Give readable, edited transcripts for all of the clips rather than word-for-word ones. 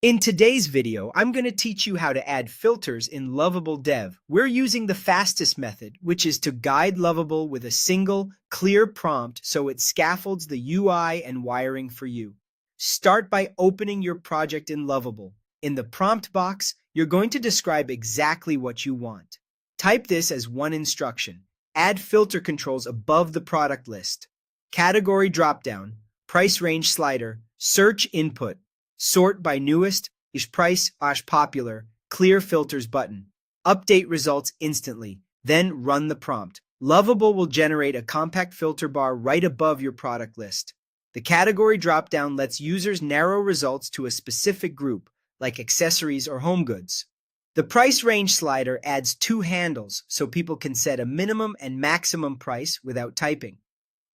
In today's video, I'm going to teach you how to add filters in Lovable Dev. We're using the fastest method, which is to guide Lovable with a single, clear prompt so it scaffolds the UI and wiring for you. Start by opening your project in Lovable. In the prompt box, you're going to describe exactly what you want. Type this as one instruction. Add filter controls above the product list. Category dropdown, price range slider, search input, sort by newest, price, popular, clear filters button. Update results instantly, then run the prompt. Lovable will generate a compact filter bar right above your product list. The category dropdown lets users narrow results to a specific group, like accessories or home goods. The price range slider adds two handles so people can set a minimum and maximum price without typing.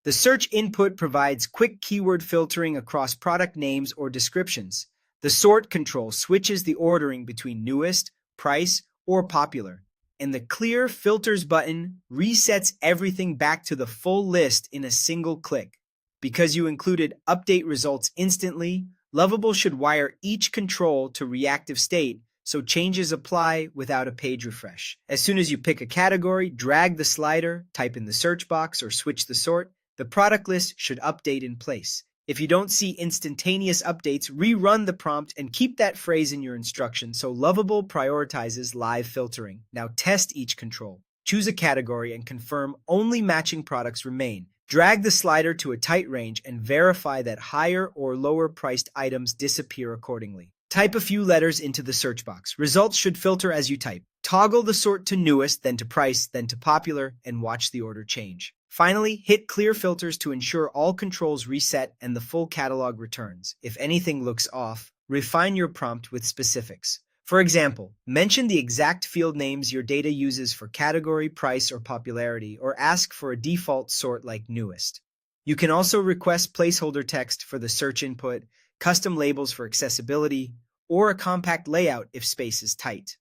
The search input provides quick keyword filtering across product names or descriptions. The sort control switches the ordering between newest, price, or popular. And the clear filters button resets everything back to the full list in a single click. Because you included update results instantly, Lovable should wire each control to reactive state so changes apply without a page refresh. As soon as you pick a category, drag the slider, type in the search box, or switch the sort, the product list should update in place. If you don't see instantaneous updates, rerun the prompt and keep that phrase in your instruction so Lovable prioritizes live filtering. Now test each control. Choose a category and confirm only matching products remain. Drag the slider to a tight range and verify that higher or lower priced items disappear accordingly. Type a few letters into the search box. Results should filter as you type. Toggle the sort to newest, then to price, then to popular, and watch the order change. Finally, hit clear filters to ensure all controls reset and the full catalog returns. If anything looks off, refine your prompt with specifics. For example, mention the exact field names your data uses for category, price, or popularity, or ask for a default sort like newest. You can also request placeholder text for the search input, custom labels for accessibility, or a compact layout if space is tight.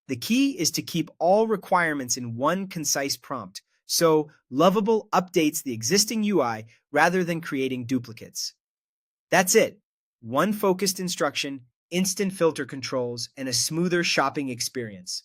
The key is to keep all requirements in one concise prompt, so Lovable updates the existing UI rather than creating duplicates. That's it. One focused instruction, instant filter controls, and a smoother shopping experience.